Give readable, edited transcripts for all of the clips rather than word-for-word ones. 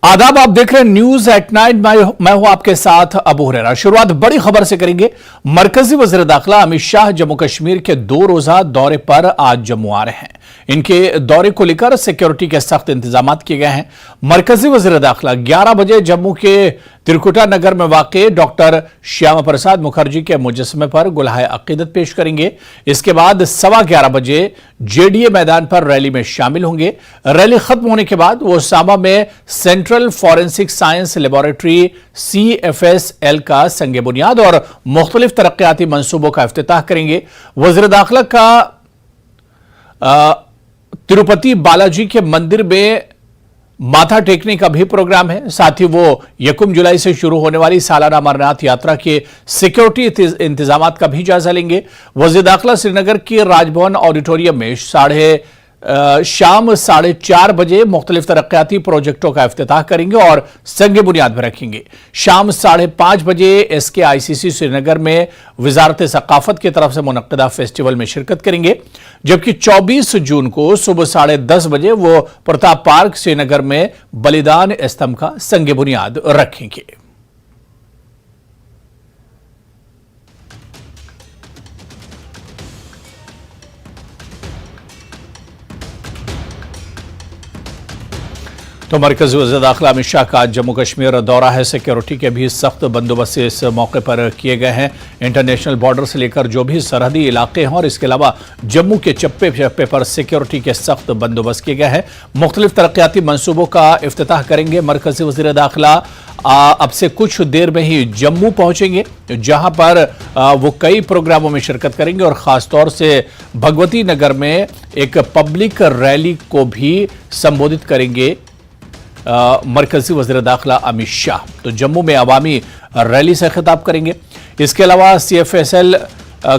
आदाब, आप देख रहे हैं न्यूज एट नाइट। मैं हूं आपके साथ अबू हुरैरा। शुरुआत बड़ी खबर से करेंगे। मरकजी वज़ीर दाखिला अमित शाह जम्मू कश्मीर के 2 रोजा दौरे पर आज जम्मू आ रहे हैं। इनके दौरे को लेकर सिक्योरिटी के सख्त इंतजाम किए गए हैं। मरकजी वज़ीर दाखिला 11 बजे जम्मू के त्रिकुटा नगर में वाक़ डॉक्टर श्यामा प्रसाद मुखर्जी के मुजस्समे पर गुलहाए अकीदत पेश करेंगे। इसके बाद 11:15 बजे जेडीए मैदान पर रैली में शामिल होंगे। रैली खत्म होने के बाद वो सामा में central forensic science laboratory CFSL का संगे बुनियाद और मुख्तलिफ तरक्याती मंसूबों का इफ्तिताह करेंगे। वज़ीर दाखिला का तिरुपति बालाजी के मंदिर में माथा टेकने का भी प्रोग्राम है। साथ ही वो 1 जुलाई से शुरू होने वाली सालाना अमरनाथ यात्रा के सिक्योरिटी इंतजाम का भी जायजा लेंगे। वज़ीर दाखिला श्रीनगर के राजभवन ऑडिटोरियम में शाम 4:30 बजे मुख्तलिफ तरक्याती प्रोजेक्टों का इफ्तिताह करेंगे और संग बुनियाद भी रखेंगे। शाम 5:30 बजे SKICC श्रीनगर में वजारत सकाफत की तरफ से मुनक्किदा फेस्टिवल में शिरकत करेंगे। जबकि 24 जून को सुबह 10:30 बजे वो प्रताप पार्क श्रीनगर में बलिदान स्तंभ का संग बुनियाद रखेंगे। तो मरकज़ी वज़ीर दाखिला अमित शाह का जम्मू कश्मीर दौरा है। सिक्योरिटी के भी सख्त बंदोबस्त इस मौके पर किए गए हैं। इंटरनेशनल बॉर्डर से लेकर जो भी सरहदी इलाके हैं और इसके अलावा जम्मू के चप्पे चप्पे पर सिक्योरिटी के सख्त बंदोबस्त किए गए हैं। मुख्तलिफ तरक्याती मंसूबों का इफ्तिताह करेंगे। मरकज़ी वज़ीर दाखिला अब से कुछ देर में ही जम्मू पहुंचेंगे, जहां पर वो कई प्रोग्रामों में शिरकत करेंगे और खासतौर से भगवती नगर में एक पब्लिक रैली को भी संबोधित करेंगे मरकजी वज़ीर दाखिला अमित शाह। तो जम्मू में अवामी रैली से खिताब करेंगे। इसके अलावा CFSL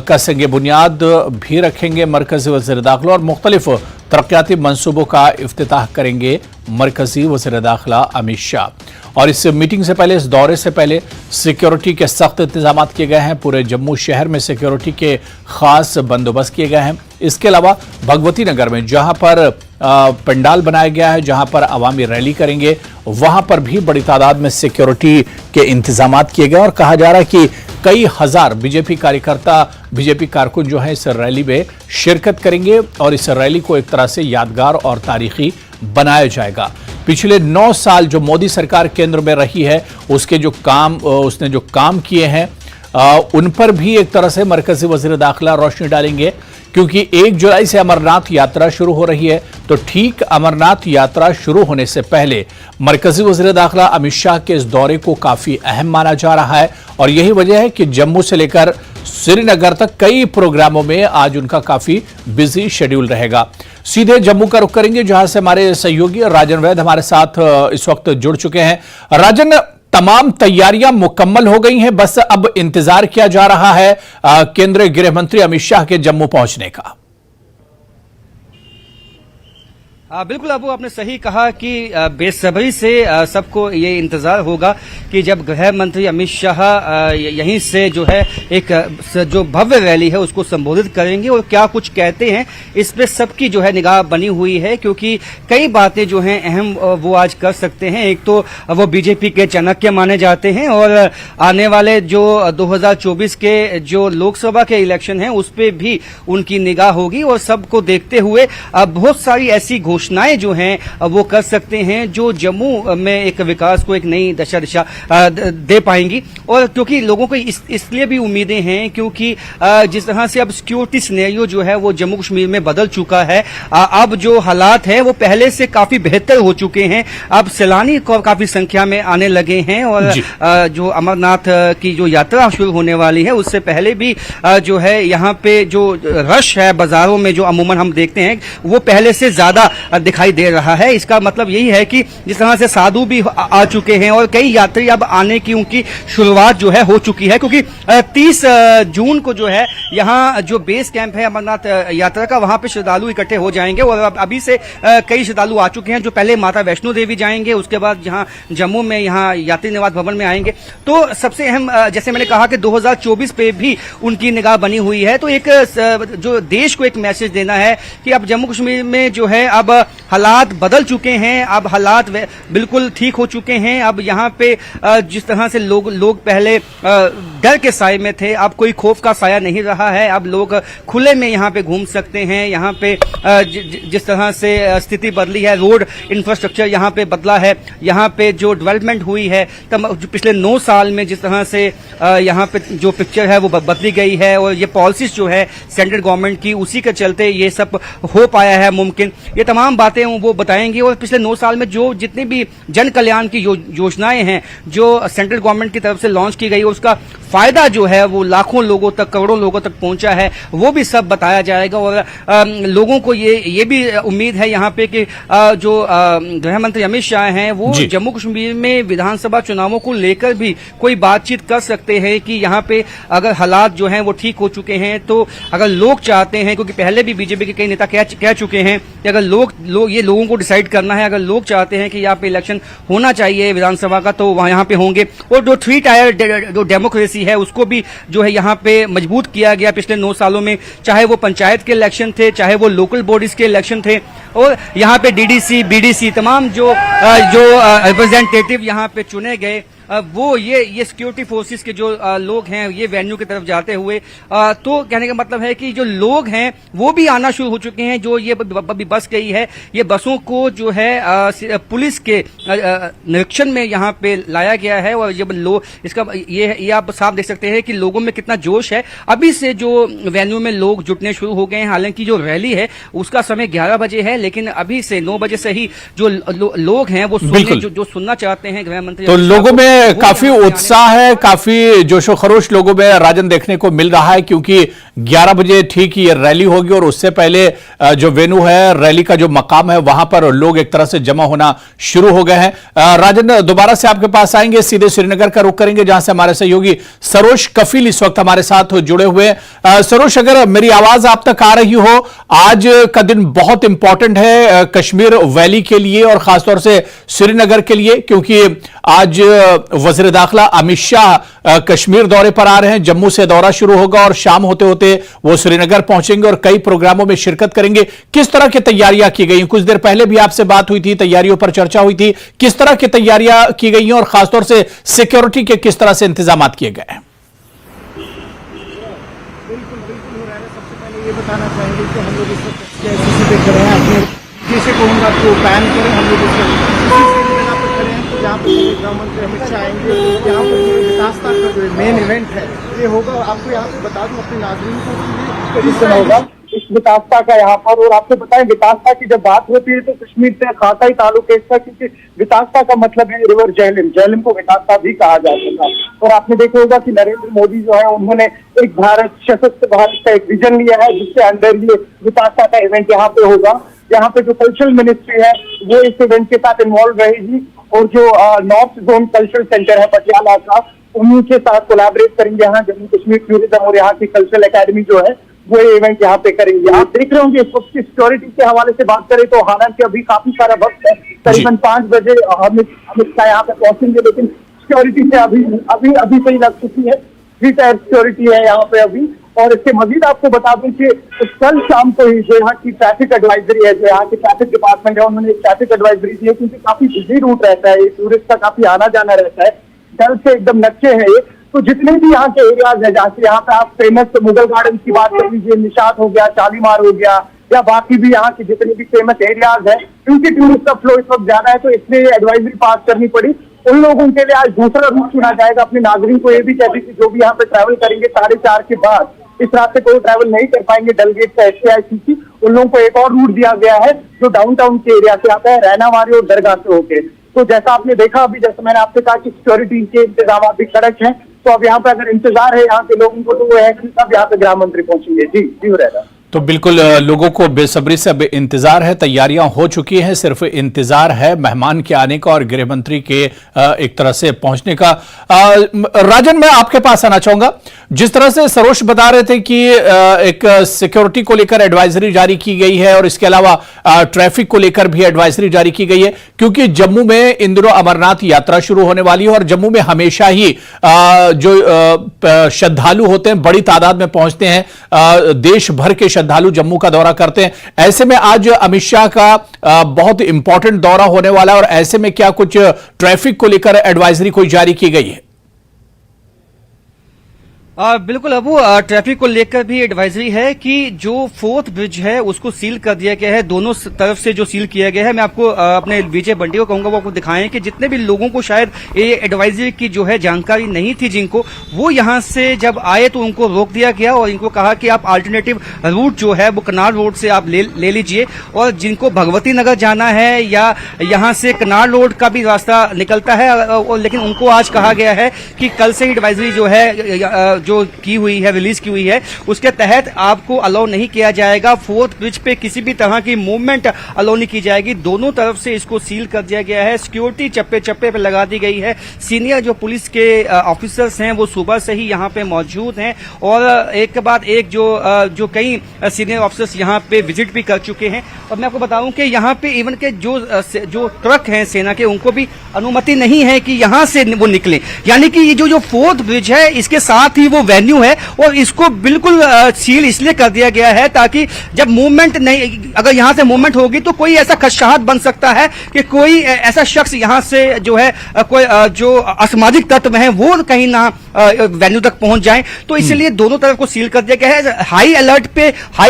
का संगे बुनियाद भी रखेंगे मरकजी वज़ीर दाखिला और मुख्तलिफ तरक्याती मंसूबों का इफ्तिताह करेंगे मरकजी वज़ीर दाखिला अमित शाह। और इस मीटिंग से पहले, इस दौरे से पहले सिक्योरिटी के सख्त इंतजाम किए गए हैं। पूरे जम्मू शहर में सिक्योरिटी के खास बंदोबस्त किए गए हैं। इसके अलावा भगवती नगर में जहां पर पंडाल बनाया गया है, जहां पर अवामी रैली करेंगे, वहां पर भी बड़ी तादाद में सिक्योरिटी के इंतजाम किए गए और कहा जा रहा है कि कई हजार बीजेपी कार्यकर्ता, बीजेपी कारकुन जो है इस रैली में शिरकत करेंगे और इस रैली को एक तरह से यादगार और तारीखी बनाया जाएगा। पिछले 9 साल जो मोदी सरकार केंद्र में रही है, उसने जो काम किए हैं उन पर भी एक तरह से मरकजी वज़ीर दाखिला रोशनी डालेंगे। क्योंकि 1 जुलाई से अमरनाथ यात्रा शुरू हो रही है, तो ठीक अमरनाथ यात्रा शुरू होने से पहले मरकजी वज़ीर दाखिला अमित शाह के इस दौरे को काफी अहम माना जा रहा है। और यही वजह है कि जम्मू से लेकर श्रीनगर तक कई प्रोग्रामों में आज उनका काफी बिजी शेड्यूल रहेगा। सीधे जम्मू का रुख करेंगे, जहां से हमारे सहयोगी राजन वैद हमारे साथ इस वक्त जुड़ चुके हैं। राजन, तमाम तैयारियां मुकम्मल हो गई हैं, बस अब इंतजार किया जा रहा है केंद्रीय गृह मंत्री अमित शाह के जम्मू पहुंचने का। बिल्कुल अबू, आपने सही कहा कि बेसब्री से सबको ये इंतजार होगा कि जब गृह मंत्री अमित शाह यहीं से जो है एक जो भव्य रैली है उसको संबोधित करेंगे और क्या कुछ कहते हैं, इस पे सबकी जो है निगाह बनी हुई है। क्योंकि कई बातें जो हैं अहम वो आज कर सकते हैं। एक तो वो बीजेपी के चाणक्य माने जाते हैं और आने वाले जो 2024 के जो लोकसभा के इलेक्शन हैं उस पर भी उनकी निगाह होगी और सबको देखते हुए बहुत सारी ऐसी घोषणाएं जो हैं वो कर सकते हैं जो जम्मू में एक विकास को एक नई दिशा दे पाएंगी। और क्योंकि लोगों को इसलिए भी उम्मीदें हैं क्योंकि जिस तरह से अब सिक्योरिटी सिनेरियो जो है वो जम्मू कश्मीर में बदल चुका है। अब जो हालात है वो पहले से काफी बेहतर हो चुके हैं। अब सैलानी काफी संख्या में आने लगे हैं और जो अमरनाथ की जो यात्रा शुरू होने वाली है उससे पहले भी जो है यहाँ पे जो रश है बाजारों में जो अमूमन हम देखते हैं वो पहले से ज्यादा दिखाई दे रहा है। इसका मतलब यही है कि जिस तरह से साधु भी आ चुके हैं और कई यात्री अब आने की उनकी शुरुआत जो है हो चुकी है। क्योंकि 30 जून को जो है यहाँ जो बेस कैंप है अमरनाथ यात्रा का, वहां पे श्रद्धालु इकट्ठे हो जाएंगे और अभी से कई श्रद्धालु आ चुके हैं जो पहले माता वैष्णो देवी जाएंगे, उसके बाद यहाँ जम्मू में यहाँ यात्री निवास भवन में आएंगे। तो सबसे अहम, जैसे मैंने कहा कि 2024 पे भी उनकी निगाह बनी हुई है। तो एक जो देश को एक मैसेज देना है कि अब जम्मू कश्मीर में जो है अब हालात बदल चुके हैं, अब हालात बिल्कुल ठीक हो चुके हैं। अब यहाँ पे जिस तरह से लोग पहले डर के साए में थे, अब कोई खौफ का साया नहीं रहा है। अब लोग खुले में यहाँ पे घूम सकते हैं। यहाँ पे जिस तरह से स्थिति बदली है, रोड इंफ्रास्ट्रक्चर यहाँ पे बदला है, यहाँ पे जो डेवलपमेंट हुई है पिछले 9 साल में, जिस तरह से यहाँ पे जो पिक्चर है वो बदली गई है, और ये पॉलिसीज जो है सेंट्रल गवर्नमेंट की, उसी के चलते ये सब हो पाया है मुमकिन। ये तमाम बातें वो बताएंगे। और पिछले 9 साल में जो जितनी भी जन कल्याण की योजनाएं हैं जो सेंट्रल गवर्नमेंट की तरफ से लॉन्च की गई, उसका फायदा जो है वो लाखों लोगों तक, करोड़ों लोगों तक पहुंचा है, वो भी सब बताया जाएगा। और लोगों को ये भी उम्मीद है यहाँ पे कि जो गृह मंत्री अमित शाह हैं वो जम्मू कश्मीर में विधानसभा चुनावों को लेकर भी कोई बातचीत कर सकते हैं कि यहाँ पे अगर हालात जो हैं वो ठीक हो चुके हैं, तो अगर लोग चाहते हैं, क्योंकि पहले भी बीजेपी के कई नेता कह चुके हैं कि अगर लोगों को डिसाइड करना है, अगर लोग चाहते हैं कि यहाँ पे इलेक्शन होना चाहिए विधानसभा का, तो वहां यहाँ पे होंगे। और जो 3 टायर जो डेमोक्रेसी है उसको भी जो है यहाँ पे मजबूत किया गया पिछले 9 सालों में, चाहे वो पंचायत के इलेक्शन थे, चाहे वो लोकल बॉडीज के इलेक्शन थे, और यहाँ पे डीडीसी, बीडीसी, तमाम जो रिप्रेजेंटेटिव यहाँ पे चुने गए, वो ये सिक्योरिटी फोर्सेस के जो लोग हैं ये वेन्यू की तरफ जाते हुए, तो कहने का मतलब है कि जो लोग हैं वो भी आना शुरू हो चुके हैं। जो ये अभी बस गई है, ये बसों को जो है पुलिस के निरीक्षण में यहाँ पे लाया गया है, और जब इसका ये आप साफ देख सकते हैं कि लोगों में कितना जोश है। अभी से जो वेन्यू में लोग जुटने शुरू हो गए हैं। हालांकि जो रैली है उसका समय 11 बजे है, लेकिन अभी से 9 बजे से ही जो लोग हैं वो जो सुनना चाहते हैं गृह मंत्री, तो लोगों में काफी उत्साह है, काफी जोशो खरोश लोगों में राजन देखने को मिल रहा है, क्योंकि 11 बजे ठीक ये रैली होगी और उससे पहले जो वेन्यू है, रैली का जो मकाम है, वहां पर लोग एक तरह से जमा होना शुरू हो गए हैं। राजन, दोबारा से आपके पास आएंगे, सीधे श्रीनगर का रुख करेंगे जहां से हमारे सहयोगी सरोज कफील इस वक्त हमारे साथ जुड़े हुए हैं। सरोज, अगर मेरी आवाज आप तक आ रही हो, आज का दिन बहुत इंपॉर्टेंट है कश्मीर वैली के लिए और खासतौर से श्रीनगर के लिए, क्योंकि आज वज़ीर दाखिला अमित शाह कश्मीर दौरे पर आ रहे हैं। जम्मू से दौरा शुरू होगा और शाम होते होते वो श्रीनगर पहुंचेंगे और कई प्रोग्रामों में शिरकत करेंगे। किस तरह की तैयारियां की गई? कुछ देर पहले भी आपसे बात हुई थी, तैयारियों पर चर्चा हुई थी। किस तरह की तैयारियां की गई हैं और खासतौर से सिक्योरिटी के किस तरह से इंतजाम किए गए हैं? बिल्कुल हो रहा है। सबसे पहले ये बताना चाहेंगे कि हम लोग इस वक्त पे खड़े हैं, अपने जिसे कहूँगा तो बैन करें। हम लोग इस जगह पर खड़े हैं जहाँ पर गृह मंत्री अमित शाह आएंगे। यहाँ पर ये विकासता का जो मेन इवेंट है ये होगा। और आपको यहाँ पे बता दूँ अपने नाज़रीन को किस तरह होगा इस विकासता का यहाँ पर। और आपको बताएं, विकासता की जब बात होती है तो कश्मीर से खासा ही ताल्लुक है इसका, क्योंकि विकासता का मतलब है रिवर झेलम को विकासता भी कहा जाता था। और आपने देखा होगा कि नरेंद्र मोदी जो है उन्होंने एक भारत सशक्त भारत का एक विजन लिया है, जिसके अंदर ये विकासता का इवेंट यहाँ पे होगा। यहाँ पे जो कल्चरल मिनिस्ट्री है वो इस इवेंट के साथ इन्वॉल्व रहेगी, और जो नॉर्थ जोन कल्चरल सेंटर है पटियाला का, उन्हीं के साथ कोलैबोरेट करेंगे। यहाँ जम्मू कश्मीर टूरिज्म और यहाँ की कल्चरल एकेडमी जो है वो इवेंट यहाँ पे करेंगे। आप देख रहे होंगे इस वक्त की सिक्योरिटी के हवाले से बात करें तो हालांकि अभी काफी सारा वक्त है, करीबन 5 बजे अमित शाह यहाँ पे पहुंचेंगे, लेकिन सिक्योरिटी से अभी से ही लग चुकी है। 3 टायर सिक्योरिटी है यहाँ पे अभी। और इसके मजीद आपको बता दूं कि कल शाम को ही जो यहाँ की ट्रैफिक एडवाइजरी है, जो यहाँ की ट्रैफिक डिपार्टमेंट है, उन्होंने एक ट्रैफिक एडवाइजरी दी है, क्योंकि काफी बिजी रूट रहता है, टूरिस्ट का काफी आना जाना रहता है। डल से एकदम नक्शे है ये, तो जितने भी यहाँ के एरियाज है, जहाँ से यहाँ पे आप फेमस मुगल गार्डन की बात कर लीजिए, निशात हो गया, शालीमार हो गया, या बाकी भी यहाँ के जितने भी फेमस एरियाज है, क्योंकि टूरिस्ट का फ्लो इस वक्त ज्यादा है, तो इसलिए एडवाइजरी पास करनी पड़ी। उन लोगों के लिए आज दूसरा रूट चुना जाएगा। अपने नागरिक को ये भी कहती कि जो भी यहाँ पे ट्रैवल करेंगे 4:30 के बाद, इस रास्ते को ट्रैवल नहीं कर पाएंगे डलगेट से SKICC, उन लोगों को एक और रूट दिया गया है जो डाउनटाउन के एरिया से आता है, रैनावाड़ी और दरगाह से होके। तो जैसा आपने देखा अभी, जैसे मैंने आपसे कहा कि सिक्योरिटी के इंतजाम भी कड़क हैं, तो अब यहाँ पे अगर इंतजार है यहाँ के लोगों को तो वो है कि तब यहाँ पे गृह मंत्री पहुंचेंगे। जी हो रहेगा। तो बिल्कुल लोगों को बेसब्री से अब इंतजार है, तैयारियां हो चुकी हैं, सिर्फ इंतजार है मेहमान के आने का और गृह मंत्री के एक तरह से पहुंचने का। राजन, मैं आपके पास आना चाहूंगा। जिस तरह से सरोज बता रहे थे कि एक सिक्योरिटी को लेकर एडवाइजरी जारी की गई है और इसके अलावा ट्रैफिक को लेकर भी एडवाइजरी जारी की गई है, क्योंकि जम्मू में इन दिनों अमरनाथ यात्रा शुरू होने वाली है और जम्मू में हमेशा ही जो श्रद्धालु होते हैं बड़ी तादाद में पहुंचते हैं, देश भर के श्रद्धालु जम्मू का दौरा करते हैं। ऐसे में आज अमित शाह का बहुत इंपॉर्टेंट दौरा होने वाला है और ऐसे में क्या कुछ ट्रैफिक को लेकर एडवाइजरी कोई जारी की गई है? बिल्कुल अबू, ट्रैफिक को लेकर भी एडवाइजरी है कि जो 4th ब्रिज है उसको सील कर दिया गया है, दोनों तरफ से जो सील किया गया है। मैं आपको अपने विजय बंटी को कहूंगा वो आपको दिखाएं कि जितने भी लोगों को शायद ये एडवाइजरी की जो है जानकारी नहीं थी, जिनको वो यहां से जब आए तो उनको रोक दिया गया और इनको कहा कि आप अल्टरनेटिव रूट जो है वो कनार रोड से आप ले लीजिए, और जिनको भगवती नगर जाना है या यहां से कनार रोड का भी रास्ता निकलता है, और लेकिन उनको आज कहा गया है कि कल से एडवाइजरी जो है जो की हुई है, रिलीज की हुई है, उसके तहत आपको अलाउ नहीं किया जाएगा। 4th ब्रिज पे किसी भी तरह की मूवमेंट अलाउ नहीं की जाएगी। दोनों तरफ से इसको सील कर दिया गया है। सिक्योरिटी चप्पे चप्पे पे लगा दी गई है। सीनियर जो पुलिस के ऑफिसर्स हैं वो सुबह से ही यहाँ पे मौजूद हैं और एक के बाद एक जो कई सीनियर ऑफिसर्स यहाँ पे विजिट भी कर चुके हैं। और मैं आपको बताऊं कि यहाँ पे इवन के जो ट्रक हैं सेना के, उनको भी अनुमति नहीं है कि यहाँ से वो निकले। यानी कि ये जो 4th ब्रिज है इसके साथ ही वो वेन्यू है और इसको बिल्कुल सील इसलिए कर दिया गया है ताकि जब मूवमेंट नहीं, अगर यहां से मूवमेंट होगी तो कोई ऐसा खदशात बन सकता है कि कोई ऐसा शख्स यहां से जो है कोई जो असामाजिक तत्व हैं वो कहीं ना वेन्यू तक पहुंच जाए, तो इसलिए दोनों तरफ को सील कर दिया गया है। हाई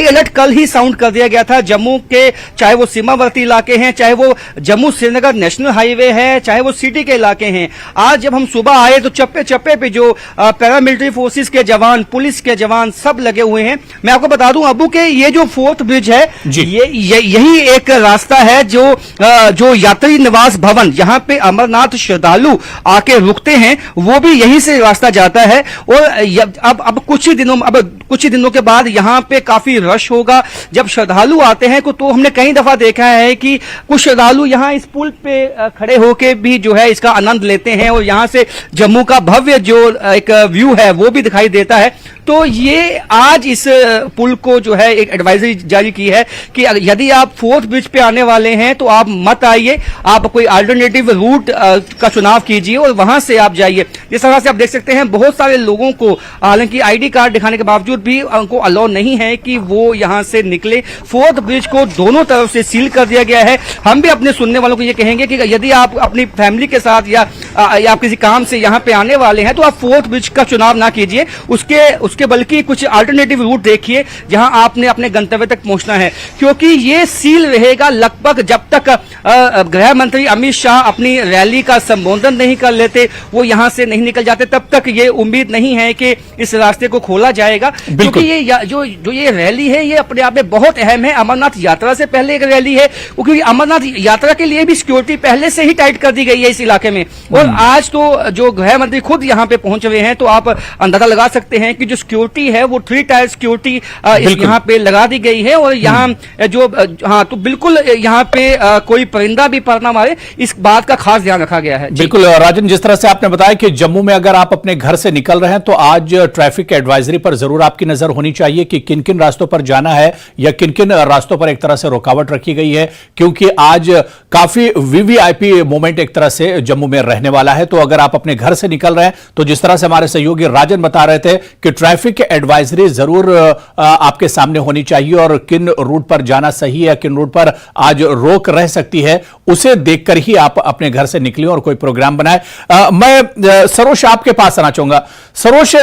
अलर्ट कल ही साउंड कर दिया गया था जम्मू के, चाहे वो सीमावर्ती इलाके हैं, चाहे वो जम्मू श्रीनगर नेशनल हाईवे है, चाहे वो सिटी के इलाके हैं। आज जब हम सुबह आए तो चप्पे चप्पे पे जो पैरामिलिट्री फोर्सेस के जवान, पुलिस के जवान सब लगे हुए हैं। मैं आपको बता दूं अबू के ये जो 4th ब्रिज है यही एक रास्ता है जो यात्री निवास भवन, यहाँ पे अमरनाथ श्रद्धालु आके रुकते हैं, वो भी यहीं से रास्ता जाता है। और अब कुछ ही दिनों के बाद यहाँ पे काफी रश होगा। जब श्रद्धालु आते हैं तो हमने कई दफा देखा है कि कुछ श्रद्धालु यहाँ इस पुल पे खड़े होके भी जो है इसका आनंद लेते हैं और यहाँ से जम्मू का भव्य जो एक व्यू है वो भी दिखाई देता है। तो ये आज इस पुल को जो है एक एडवाइजरी जारी की है कि यदि आप 4th ब्रिज पे आने वाले हैं तो आप मत आइए, आप कोई अल्टरनेटिव रूट का चुनाव कीजिए और वहां से आप जाइए। जिस तरह से आप देख सकते हैं बहुत सारे लोगों को हालांकि आईडी कार्ड दिखाने के बावजूद भी उनको अलाउ नहीं है कि वो यहां से निकले। 4th ब्रिज को दोनों तरफ से सील कर दिया गया है। हम भी अपने सुनने वालों को ये कहेंगे कि यदि आप अपनी फैमिली के साथ या आप किसी काम से यहाँ पे आने वाले हैं तो आप 4th ब्रिज का चुनाव ना कीजिए, उसके बल्कि कुछ अल्टरनेटिव रूट देखिए जहां आपने अपने गंतव्य तक पहुंचना है, क्योंकि ये सील रहेगा लगभग जब तक गृह मंत्री अमित शाह अपनी रैली का संबोधन नहीं कर लेते, वो यहां से नहीं निकल जाते, तब तक ये उम्मीद नहीं है कि इस रास्ते को खोला जाएगा। क्योंकि ये जो ये रैली है ये अपने आप में बहुत अहम है। अमरनाथ यात्रा से पहले एक रैली है, क्योंकि अमरनाथ यात्रा के लिए भी सिक्योरिटी पहले से ही टाइट कर दी गई है इस इलाके में। और आज तो जो गृह मंत्री खुद यहाँ पे पहुंच रहे हैं, तो आप अंदाजा लगा सकते हैं कि जो सिक्योरिटी है वो 3 टायर सिक्योरिटी यहाँ पे लगा दी गई है। और यहाँ जो तो बिल्कुल यहाँ पे कोई परिंदा भी पर ना मारे, इस बात का खास ध्यान रखा गया है। बिल्कुल राजन, जिस तरह से आपने बताया कि जम्मू में अगर आप अपने घर से निकल रहे हैं तो आज ट्रैफिक एडवाइजरी पर जरूर आपकी नजर होनी चाहिए कि किन किन रास्तों पर जाना है या किन किन रास्तों पर एक तरह से रुकावट रखी गई है, क्योंकि आज काफी वीवीआईपी मोमेंट एक तरह से जम्मू में रहने वाला है। तो अगर आप अपने घर से निकल रहे हैं तो जिस तरह से हमारे सहयोगी राजन बता रहे थे कि ट्रैफिक एडवाइजरी जरूर आपके सामने होनी चाहिए और किन रूट पर जाना सही है, किन रूट पर आज रोक रह सकती है, उसे देखकर ही आप अपने घर से निकलें और कोई प्रोग्राम बनाएं। मैं सरोज आपके पास आना चाहूंगा। सरोज,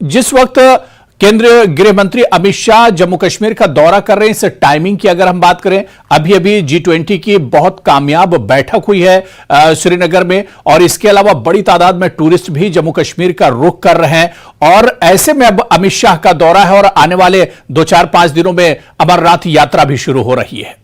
जिस वक्त केंद्रीय गृह मंत्री अमित शाह जम्मू कश्मीर का दौरा कर रहे हैं, इस टाइमिंग की अगर हम बात करें, अभी G20 की बहुत कामयाब बैठक हुई है श्रीनगर में और इसके अलावा बड़ी तादाद में टूरिस्ट भी जम्मू कश्मीर का रुख कर रहे हैं और ऐसे में अब अमित शाह का दौरा है और आने वाले 2-4-5 दिनों में अमरनाथ यात्रा भी शुरू हो रही है।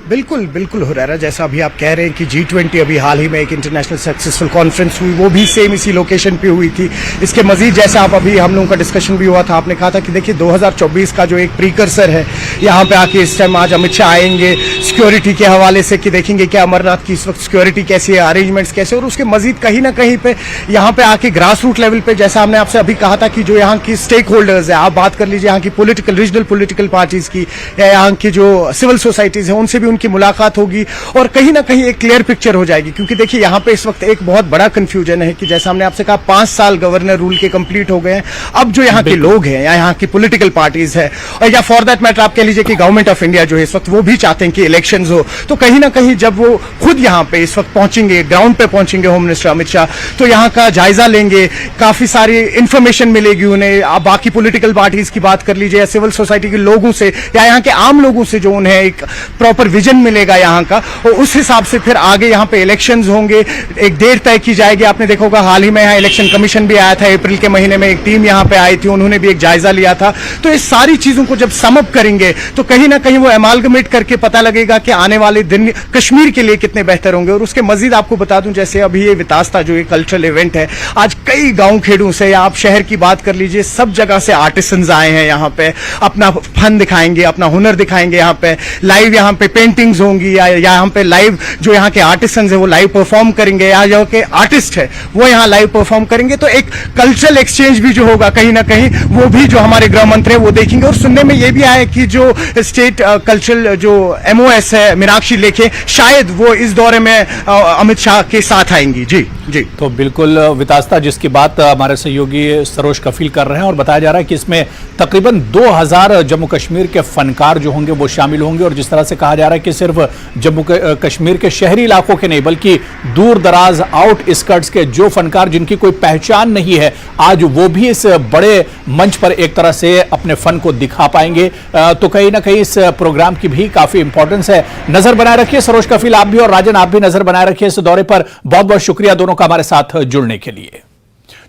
बिल्कुल हुरैरा, जैसा अभी आप कह रहे हैं कि G20 अभी हाल ही में एक इंटरनेशनल सक्सेसफुल कॉन्फ्रेंस हुई, वो भी सेम इसी लोकेशन पे हुई थी। इसके मजीद जैसा आप अभी हम लोगों का डिस्कशन भी हुआ था, आपने कहा था कि देखिए 2024 का जो एक प्रीकर्सर है, यहाँ पे आके इस टाइम आज अमित शाह आएंगे, सिक्योरिटी के हवाले से कि देखेंगे कि अमरनाथ की इस वक्त सिक्योरिटी कैसी है, अरेंजमेंट्स कैसे, और उसके मजीद कहीं ना कहीं पे यहाँ पे आके ग्रास रूट लेवल पे, जैसा हमने आपसे अभी कहा था कि जो यहाँ की स्टेक होल्डर्स है, आप बात कर लीजिए यहाँ की रीजनल पॉलिटिकल पार्टीज की या यहाँ की जो सिविल सोसाइटीज है, उनसे भी उनकी मुलाकात होगी और कहीं ना कहीं एक क्लियर पिक्चर हो जाएगी। क्योंकि देखिए यहाँ पे इस वक्त एक बहुत बड़ा कंफ्यूजन है कि जैसा हमने आपसे कहा 5 साल गवर्नर रूल के कंप्लीट हो गए हैं। अब जो यहाँ के लोग हैं या यहाँ की पॉलिटिकल पार्टीज है, और या फॉर दैट मैटर आप कह लीजिए कि गवर्नमेंट ऑफ इंडिया जो है इस वक्त वो भी चाहते हैं कि इलेक्शंस हो, तो कहीं ना कहीं जब वो खुद यहाँ पे इस वक्त पहुंचेंगे, ग्राउंड पे पहुंचेंगे होम मिनिस्टर अमित शाह, तो यहाँ का जायजा लेंगे, काफी सारी इंफॉर्मेशन मिलेगी उन्हें। आप बाकी पॉलिटिकल पार्टीज की बात कर लीजिए या सिविल सोसाइटी के लोगों से या यहाँ के आम लोगों से, जो उन्हें एक प्रॉपर विजन मिलेगा यहाँ का, और उस हिसाब से फिर आगे यहाँ पे इलेक्शंस होंगे, एक डेट तय की जाएगी। आपने देखा होगा हाल ही में यहाँ इलेक्शन कमीशन भी आया था, अप्रैल के महीने में एक टीम यहाँ पे आई थी, उन्होंने भी एक जायजा लिया था। तो इस सारी चीजों को जब सम अप करेंगे तो कहीं ना कहीं वो एमालगमेट करके पता लगेगा कि आने वाले दिन कश्मीर के लिए कितने बेहतर होंगे। और उसके मजीद आपको बता दूं, जैसे अभी ये वितास्ता जो ये कल्चरल इवेंट है, आज कई गांव खेड़ों से या आप शहर की बात कर लीजिए, सब जगह से आर्टिसंस आए हैं यहाँ पे, अपना फन दिखाएंगे, अपना हुनर दिखाएंगे। यहाँ पे लाइव यहाँ पे पेंटिंग्स होंगी या यहाँ पे लाइव जो यहाँ के आर्टिसंस है वो लाइव परफॉर्म करेंगे, या जो के आर्टिस्ट है वो यहाँ लाइव परफॉर्म करेंगे। तो एक कल्चरल एक्सचेंज भी जो होगा कहीं ना कहीं वो भी जो हमारे गृह मंत्री है वो देखेंगे। और सुनने में ये भी आया कि जो स्टेट कल्चरल जो MOS है मीनाक्षी लेखे, शायद वो इस दौरे में अमित शाह के साथ आएंगी। जी जी, तो बिल्कुल वितास्ता जिसकी बात हमारे सहयोगी सरोज कफील कर रहे हैं, और बताया जा रहा है कि इसमें तकरीबन 2000 जम्मू कश्मीर के फनकार जो होंगे वो शामिल होंगे। और जिस तरह से कहा जा रहा है कि सिर्फ जम्मू कश्मीर के शहरी इलाकों के नहीं बल्कि दूर दराज आउट स्कर्ट्स के जो फनकार जिनकी कोई पहचान नहीं है, आज वो भी इस बड़े मंच पर एक तरह से अपने फन को दिखा पाएंगे। तो कहीं ना कहीं इस प्रोग्राम की भी काफी इंपॉर्टेंस है। नजर बनाए रखिए सरोज कफील, आप भी, और राजन आप भी नजर बनाए रखिए इस दौरे पर। बहुत बहुत शुक्रिया दोनों का हमारे साथ जुड़ने के लिए।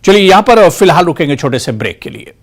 चलिए यहां पर फिलहाल रुकेंगे छोटे से ब्रेक के लिए।